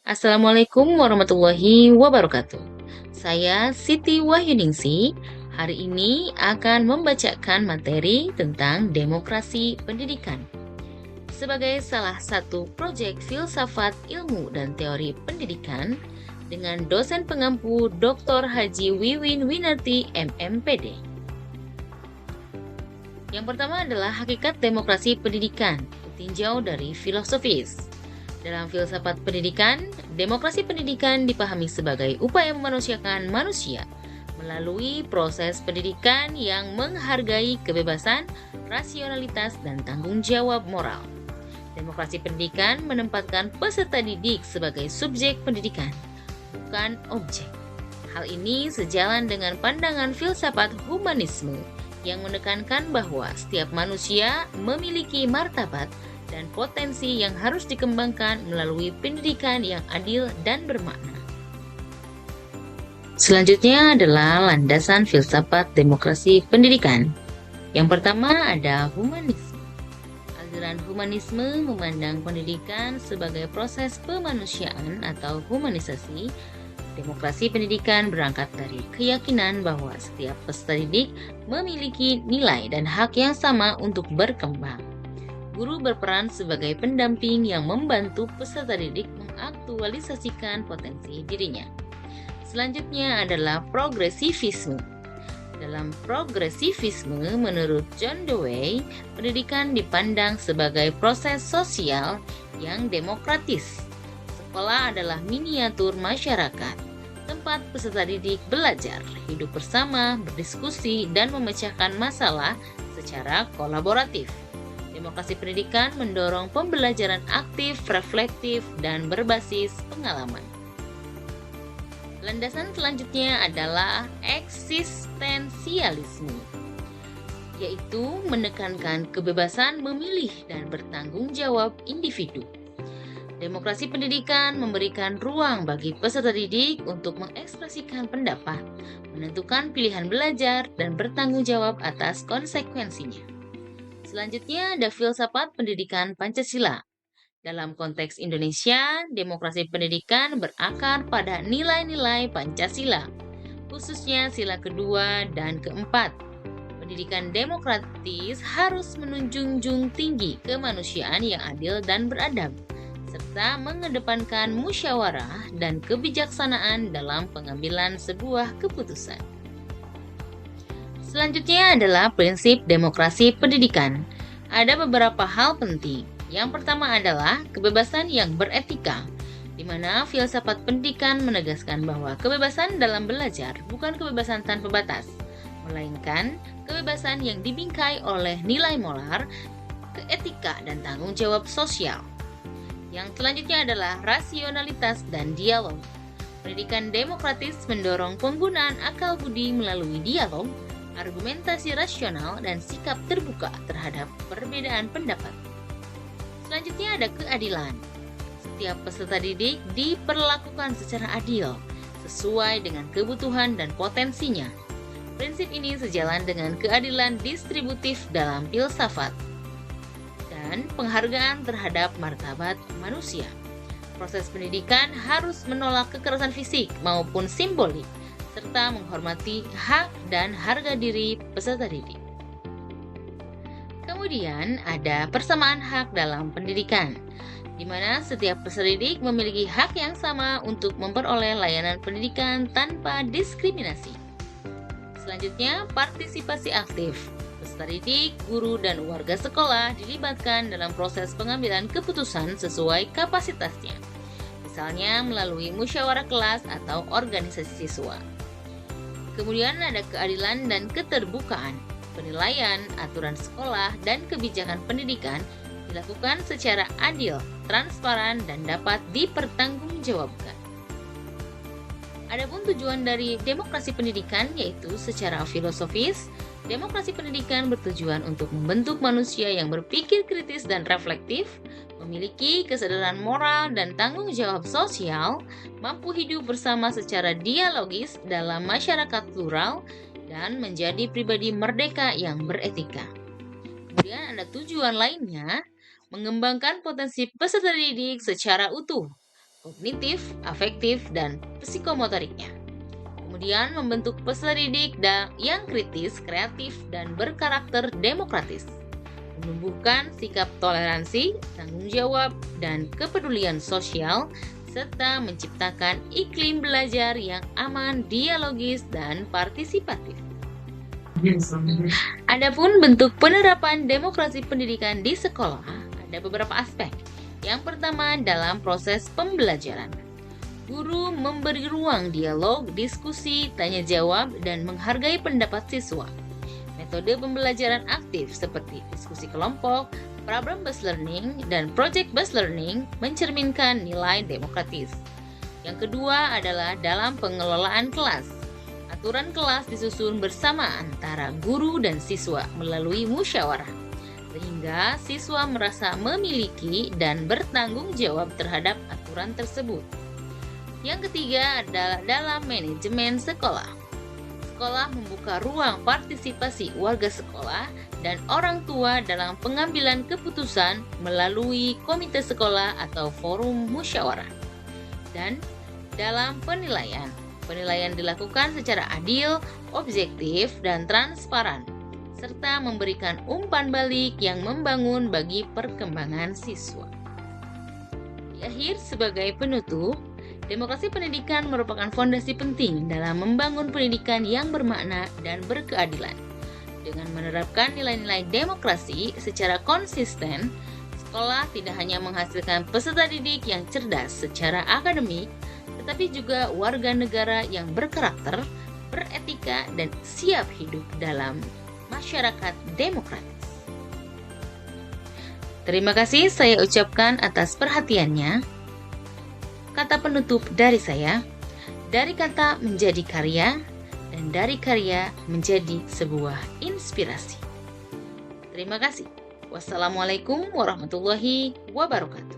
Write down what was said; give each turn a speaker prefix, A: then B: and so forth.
A: Assalamualaikum warahmatullahi wabarakatuh. Saya Siti Wahyuningsi. Hari ini akan membacakan materi tentang demokrasi pendidikan. Sebagai salah satu proyek filsafat ilmu dan teori pendidikan dengan dosen pengampu Dr. Haji Wiwin Winarti MMPD. Yang pertama adalah hakikat demokrasi pendidikan, ditinjau dari filosofis. Dalam filsafat pendidikan, demokrasi pendidikan dipahami sebagai upaya memanusiakan manusia melalui proses pendidikan yang menghargai kebebasan, rasionalitas, dan tanggung jawab moral. Demokrasi pendidikan menempatkan peserta didik sebagai subjek pendidikan, bukan objek. Hal ini sejalan dengan pandangan filsafat humanisme yang menekankan bahwa setiap manusia memiliki martabat dan potensi yang harus dikembangkan melalui pendidikan yang adil dan bermakna. Selanjutnya adalah landasan filsafat demokrasi pendidikan. Yang pertama ada humanisme. Aliran humanisme memandang pendidikan sebagai proses pemanusiaan atau humanisasi. Demokrasi pendidikan berangkat dari keyakinan bahwa setiap peserta didik memiliki nilai dan hak yang sama untuk berkembang. Guru berperan sebagai pendamping yang membantu peserta didik mengaktualisasikan potensi dirinya. Selanjutnya adalah progresivisme. Dalam progresivisme, menurut John Dewey, pendidikan dipandang sebagai proses sosial yang demokratis. Sekolah adalah miniatur masyarakat, tempat peserta didik belajar, hidup bersama, berdiskusi, dan memecahkan masalah secara kolaboratif. Demokrasi pendidikan mendorong pembelajaran aktif, reflektif, dan berbasis pengalaman. Landasan selanjutnya adalah eksistensialisme, yaitu menekankan kebebasan memilih dan bertanggung jawab individu. Demokrasi pendidikan memberikan ruang bagi peserta didik untuk mengekspresikan pendapat, menentukan pilihan belajar, dan bertanggung jawab atas konsekuensinya. Selanjutnya ada filsafat pendidikan Pancasila. Dalam konteks Indonesia, demokrasi pendidikan berakar pada nilai-nilai Pancasila, khususnya sila kedua dan keempat. Pendidikan demokratis harus menunjung tinggi kemanusiaan yang adil dan beradab, serta mengedepankan musyawarah dan kebijaksanaan dalam pengambilan sebuah keputusan. Selanjutnya adalah prinsip demokrasi pendidikan. Ada beberapa hal penting. Yang pertama adalah kebebasan yang beretika, di mana filsafat pendidikan menegaskan bahwa kebebasan dalam belajar bukan kebebasan tanpa batas, melainkan kebebasan yang dibingkai oleh nilai moral, keetika, dan tanggung jawab sosial. Yang selanjutnya adalah rasionalitas dan dialog. Pendidikan demokratis mendorong penggunaan akal budi melalui dialog, argumentasi rasional, dan sikap terbuka terhadap perbedaan pendapat. Selanjutnya ada keadilan. Setiap peserta didik diperlakukan secara adil, sesuai dengan kebutuhan dan potensinya. Prinsip ini sejalan dengan keadilan distributif dalam filsafat dan penghargaan terhadap martabat manusia. Proses pendidikan harus menolak kekerasan fisik maupun simbolik, serta menghormati hak dan harga diri peserta didik. Kemudian ada persamaan hak dalam pendidikan, di mana setiap peserta didik memiliki hak yang sama untuk memperoleh layanan pendidikan tanpa diskriminasi. Selanjutnya, partisipasi aktif. Peserta didik, guru, dan warga sekolah dilibatkan dalam proses pengambilan keputusan sesuai kapasitasnya, misalnya melalui musyawarah kelas atau organisasi siswa. Kemudian ada keadilan dan keterbukaan. Penilaian, aturan sekolah, dan kebijakan pendidikan dilakukan secara adil, transparan, dan dapat dipertanggungjawabkan. Adapun tujuan dari demokrasi pendidikan yaitu secara filosofis, demokrasi pendidikan bertujuan untuk membentuk manusia yang berpikir kritis dan reflektif, memiliki kesadaran moral dan tanggung jawab sosial, mampu hidup bersama secara dialogis dalam masyarakat plural, dan menjadi pribadi merdeka yang beretika. Kemudian ada tujuan lainnya, mengembangkan potensi peserta didik secara utuh, kognitif, afektif, dan psikomotoriknya. Kemudian membentuk peserta didik yang kritis, kreatif, dan berkarakter demokratis. Menumbuhkan sikap toleransi, tanggung jawab, dan kepedulian sosial, serta menciptakan iklim belajar yang aman, dialogis, dan partisipatif. Adapun bentuk penerapan demokrasi pendidikan di sekolah, ada beberapa aspek. Yang pertama, dalam proses pembelajaran. Guru memberi ruang dialog, diskusi, tanya jawab, dan menghargai pendapat siswa. Metode pembelajaran aktif seperti diskusi kelompok, problem-based learning, dan project-based learning mencerminkan nilai demokratis. Yang kedua adalah dalam pengelolaan kelas. Aturan kelas disusun bersama antara guru dan siswa melalui musyawarah, sehingga siswa merasa memiliki dan bertanggung jawab terhadap aturan tersebut. Yang ketiga adalah dalam manajemen sekolah. Sekolah membuka ruang partisipasi warga sekolah dan orang tua dalam pengambilan keputusan melalui komite sekolah atau forum musyawarah. Dan dalam penilaian. Penilaian dilakukan secara adil, objektif, dan transparan, serta memberikan umpan balik yang membangun bagi perkembangan siswa. Di akhir, sebagai penutup, demokrasi pendidikan merupakan fondasi penting dalam membangun pendidikan yang bermakna dan berkeadilan. Dengan menerapkan nilai-nilai demokrasi secara konsisten, sekolah tidak hanya menghasilkan peserta didik yang cerdas secara akademik, tetapi juga warga negara yang berkarakter, beretika, dan siap hidup dalam masyarakat demokratis. Terima kasih saya ucapkan atas perhatiannya. Kata penutup dari saya, dari kata menjadi karya, dan dari karya menjadi sebuah inspirasi. Terima kasih. Wassalamualaikum warahmatullahi wabarakatuh.